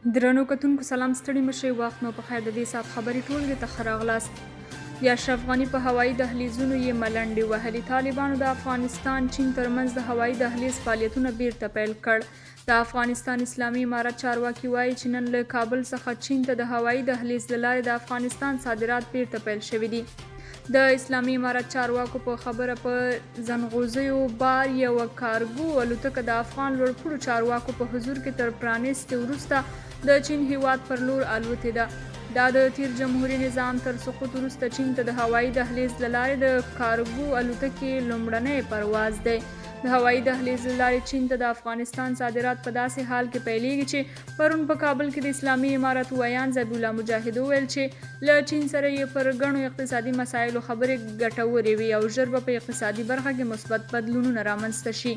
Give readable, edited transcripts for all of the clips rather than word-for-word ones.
درنو کتونکو سلام، ستړي مشئ، وخت مو په خیر. د دې ساعت خبرې ټولګې ته ښه راغلاست. د اشرف غني په هوایي دهلیزونو یې ملنډې وهلي. طالبانو د افغانستان چین ترمنځ د هوایي دهلیز فعالیتونه بیرته پیل کړ. د افغانستان اسلامي امارت چارواکي وایي چې نن له کابل څخه چین ته د هوایي دهلیز له لارې د افغانستان صادرات بیرته پیل شوي دي. د اسلامي امارت چارواکو په خبره په زنغوزیو بار یوه کارګو الوتکه د افغان لوړپوړو چارواکو په حضور کې تر پرانیستې وروسته د چین هیواد پر لور الوتې ده. دا د تیر جمهوریت نظام تر سقوط وروسته چین ته د هوایي دهلیز له لارې د کارګو الوتکې لومړنی پرواز دی. د هوایي دهلیز له لارې چین ته د افغانستان صادرات په داسې حال کې پیلېږي چې پرون په کابل کې د اسلامي امارت ویان ذبیح مجاهد وویل چې له چین سره یې پر ګڼو اقتصادي مسایلو خبرې ګټورې وي او ژر به په اقتصادي برخه کې مثبت بدلونونه رامنځته شي.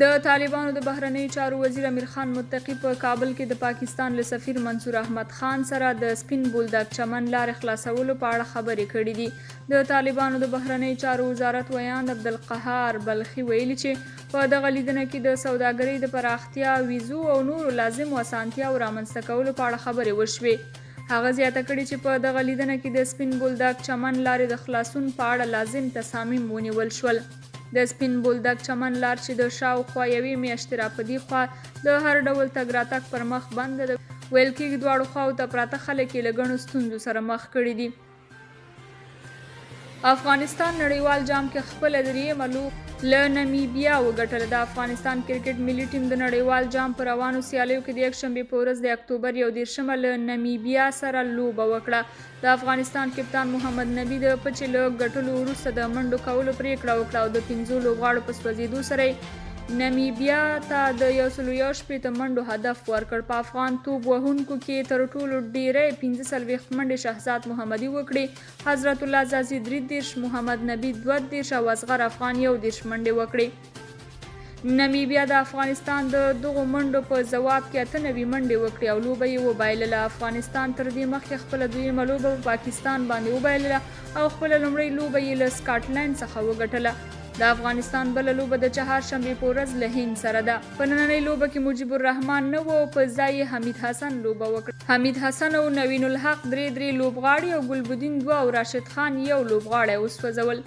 د طالبانو د بهرنیو چارو وزیر امیر خان متقي په کابل کې د پاکستان له سفیر منصور احمد خان سره د سپین بولدک چمن لارې خلاصولو په اړه خبرې کړې دي. د طالبانو د بهرنیو چارو وزارت ویان عبدالقهار بلخي ویلي چې په دغه لیدنه کې د سوداګرۍ د پراختیا، ویزو او نورو لازمو اسانتیاوو رامنځته کولو په اړه خبرې وشوې. هغه زیاته کړې چې په دغه لیدنه کې د سپین بولدک چمن لارې د خلاصون په اړه لازم تصامیم ونیول شول. د سپین بولدک چمن لار چې د شاوخوا یوې میاشتې را په دې خوا د هر ډول تګ راتګ پر مخ بنده ده. ویل کېږي دواړو خواو ته پراته خلک یې له ګڼو ستونزو سره مخ کړي دي. افغانستان نړیوال جام کې خپله درېیمه لوبه له نمیبیا وګټله. د افغانستان کرکټ ملي ټیم د نړیوال جام په روانو سیالیو کې د یکشنبې په ورځ د اکتوبر 31 له نمیبیا سره لوبه وکړه. د افغانستان کپتان محمد نبي د پچې له ګټلو وروسته د منډو کولو پریکړه وکړه او د 5 لوبغاړو په سوځېدو سره نمیبیا ته د 161 منډو هدف ورکړ. په افغان توپ وهونکو کې تر ټولو ډیری 45 منډې شهزاد محمدي وکړې. حضرت الله زازي 33، محمد نبي 32 او اصغر افغان 11 منډې وکړې. نمیبیا د افغانستان د دغو منډو په ځواب کې 98 منډې وکړې او لوبه یې وبایلله. افغانستان تر دې مخکې خپله دویمه لوبه په پاکستان باندې وبایلله او خپله لومړۍ لوبه یې له سکاټلند څخه وګټله. د افغانستان بله لوبه د چهارشنبې په ورځ له هند سره ده. په نننۍ لوبه کې مجیب الرحمن نه و او په ځای یې حمید حسن لوبه وکړه. حمید حسن او نوین الحق درې لوبغاړي او ګلبدین 2 او راشد خان 1 لوبغاړی وسوځول.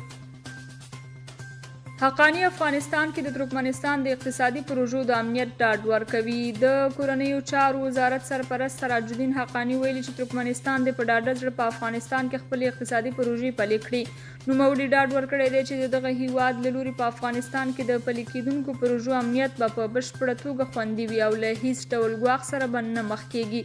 حقانی افغانستان کې د ترکمنستان د اقتصادي پروژو د امنیت ډاډ ورکوي. د کورنیو چارو وزارت سرپرست سراج الدین حقانی ویلي چې ترکمنستان د په ډاډه زړه په افغانستان کې خپلې اقتصادي پروژې پلي کړي. نوموړي ډاډ ورکړی دی چې دغه هیواد له لوري په افغانستان کې د پلي کېدونکو پروژو امنیت به په بشپړه توګه خوندي وي او له هیڅ ډول ګواښ سره به نه مخ کېږي.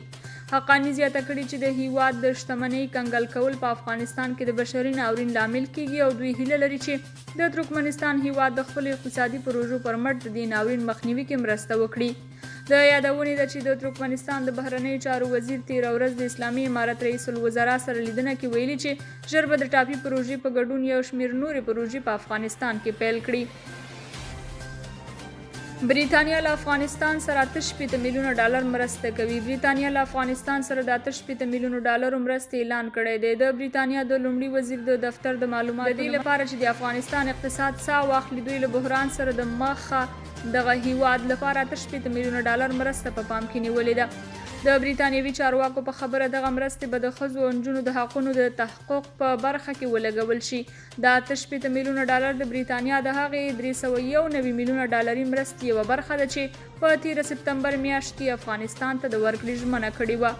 حقانی زیاته کړې چې د هیواد د شتمنۍ کنګل کول په افغانستان کې د بشري ناورین لامل کېږي او دوی هیله لري چې د ترکمنستان هیواد د خپلو اقتصادي پروژو پر مټ د دې ناورین مخنیوي کې مرسته وکړي. د یادونې ده چې د ترکمنستان د بهرنیو چارو وزیر تېره ورځ د اسلامي امارت رئیس الوزرا سره لیدنه کې ویلي چې ژر به د ټاپي پروژې په ګډون یو شمېر نورې پروژې په افغانستان کې پیل کړي. بریتانیا له افغانستان سره 88 میلیونه ډالر مرسته کوي. بریتانیا له افغانستان سره د 88 میلیونه ډالرو مرستې اعلان کړی دی. د بریتانیا د لومړي وزیر د دفتر د معلوماتو د دې لپاره چې د افغانستان اقتصاد ساه واخلي دوی له بحران سره د مخه دغه هیواد لپاره 88 میلیونه ډالر مرسته په پام کې نیولې ده. د بریتانیوي چارواکو په خبره دغه مرستې به د ښځو او نجونو د حقونو د تحقق په برخه کې ولګول شي. دا 88 میلیونه ډالر د بریتانیا د هغې 391 میلیونه ډالري مرستې یوه برخه ده چې په 13 سپتمبر میاشت کې افغانستان ته د ورکړې ژمنه کړې وه.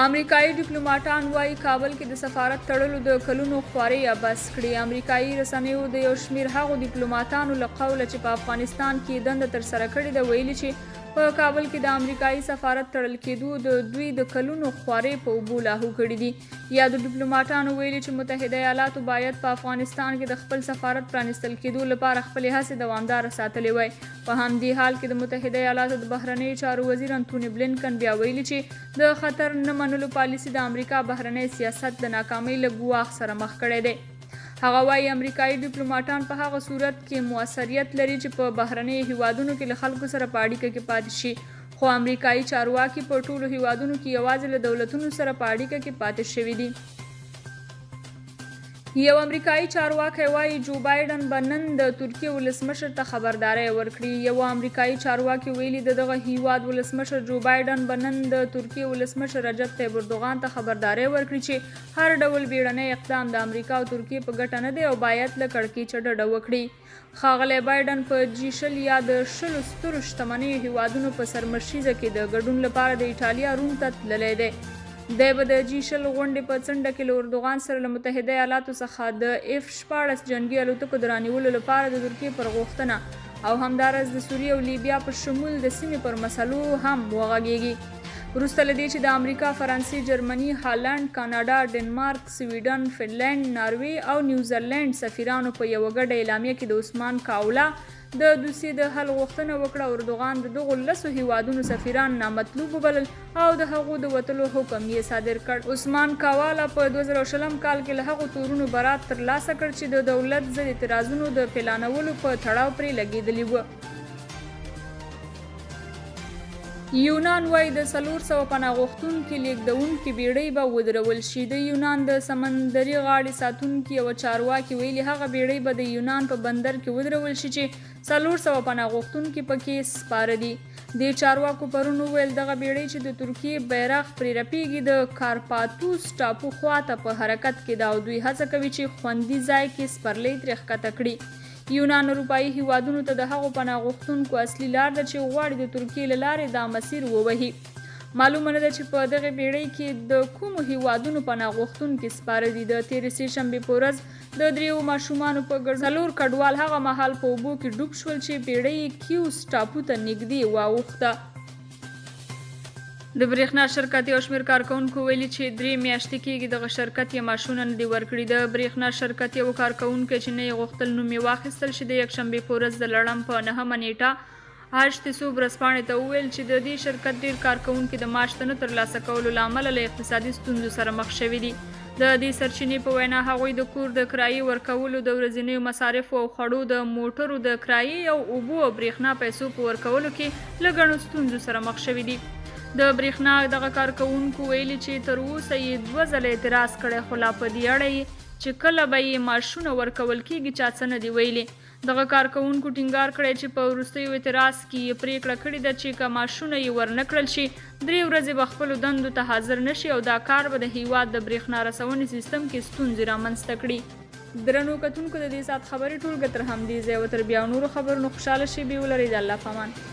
امریکایي ډیپلوماټان وایي کابل کې د سفارت تړلو د کلونو خوارۍ عبث کړي. امریکایي رسنیو د یو شمېر هغو ډیپلوماټانو له قوله چې په افغانستان کې دنده ترسره کړې ده ویلي چې په کابل کې د امریکایي سفارت تړل کېدو د دوی د کلونو خوارۍ په اوبو لاهو کړي دي. یادو ډیپلوماټانو ویلي چې متحده ایالاتو باید په افغانستان کې د خپل سفارت پرانیستل کېدو لپاره خپلې هڅې دوامداره ساتلې وای. په همدې حال کې د متحده ایالاتو د بهرنیو چارو وزیر انتوني بلینکن بیا ویلي چې د خطر نه منلو پالیسي د امریکا بهرنی سیاست د ناکامۍ له ګواښ سره مخ کړی دی. هغه وایي امریکایي ډیپلوماټان په هغه صورت کې موثریت لري چې په بهرنیو هیوادونو کې له خلکو سره په اړیکه کې پاتې شي، خو امریکایي چارواکي په ټولو هیوادونو کې یوازې له دولتونو سره په اړیکه کې پاتې شوي دي. یو امریکایي چارواکی وایي جو بایډن به نن د ترکیې ولسمشر ته خبرداری ورکړي. یو امریکایي چارواکي ویلي د دغه هیواد ولسمشر جو بایډن به نن د ترکیې ولسمشر رجب طیب اردوغان ته خبرداری ورکړي چې هر ډول بیړنی اقدام د امریکا او ترکیې په ګټه نه دی او باید له کړکېچه ډډه وکړي. ښاغلی بایډن په G20 یا د 20 سترو شتمنیو هیوادونو په سرمشریزه کې د ګډون لپاره د ایټالیا روم ته تللی دی. دی به د G20 غونډې په څنډه کې له اردوغان سره له متحده ایالاتو څخه د F-14 جنګي الوتکو د رانیولو لپاره د ترکیې پر غوښتنه او همداراز د سوریې او لیبیا په شمول د سیمې پر مسلو هم وغږیږي. وروسته له دې چې د امریکا، فرانسې، جرمني، هالند، کاناډا، ډنمارک، سویډن، فنلند، ناروې او نیوزیلند سفیرانو په یوه ګډه اعلامیه کې د عثمان کاولا د دوسیې د حل غوښتنه وکړه، اردوغان د دغو 10 هیوادونو سفیران نامطلوب وبلل او د هغو د وتلو حکم یې صادر کړ. عثمان کاوالا په 2020 کال کې له هغو تورونو برات ترلاسه کړ چې د دولت ضد اعتراضونو د پلانولو په تړاو پرې لګېدلي وو. یونان وایي د 400 پناه غوښتونکي لیږدونکي بیړۍ به ودرول شي. د یونان د سمندري غاړې ساتونکي یوه چارواکي ویلي هغه بیړۍ به د یونان په بندر کې ودرول شي چې 400 پناه غوښتونکي پکې سپاره دي. دې چارواکو پرون وویل دغه بیړۍ چې د ترکیې بیرغ پرې رپېږي د کارپاتوس ټاپو خواته په حرکت کې ده او دوی هڅه کوي چې خوندي ځای کې سپرلۍ ترې ښکته کړي. یونان اروپایي هیوادونو ته د هغو پناه غوښتونکو اصلي لار ده چې غواړي د ترکیې له لارې دا مسیر ووهي. معلومه نه ده چې په دغه بیړۍ کې د کومو هیوادونو پناه غوښتونکي سپاره دي. د تېرې سې شنبې په ورځ د 3 ماشومانو په ګډون 4 کډوال هغه مهال په اوبو کې ډوب شول چې بیړۍ کیوس ټاپو ته نږدې واوښته. د برېښنا شرکت یو شمېر کارکوونکو ویلي چې 3 میاشتې کېږي دغه شرکت یې معاشونه نه دي ورکړي. د برېښنا شرکت یو کارکوونکی چې نه یې غوښتل نوم یې واخیستل شي د یکشنبې په ورځ د لړم په 9مه نیټه هشتسو ورځپاڼې ته وویل چې د دې شرکت ډېر کارکوونکي د معاش د نه ترلاسه کولو له امله له اقتصادي ستونزو سره مخ شوي دي. د دې سرچینې په وینا هغوی د کور د کرایې ورکولو، د ورځنیو مصارفو او خوړو، د موټرو د کرایې او اوبو او برېښنا پیسو په ورکولو کې له ګڼو ستونزو سره مخ شوي دي. د برېښنا دغه کارکوونکو ویلي چې تر اوسه یې 2 ځله اعتراض کړی خو لا په دې اړه یې چې کله به یې معاشونه ورکول کېږي چا څه نه دي ویلي. دغه کارکوونکو ټینګار کړی چې په وروستیو اعتراض کې یې پریکړه کړې ده چې که معاشونه یې ورنه کړل شي 3 ورځې به خپلو دندو ته حاضر نه شي او دا کار به د هیواد د برېښنا رسونې سیستم کې ستونزې رامنځته کړي. درنو کتونکو د دې ساعت خبرې ټولګه تر همدې ځایه و تر بیا نورو خبرونو خوشحاله شئ. بې ولرئ د الله په امان.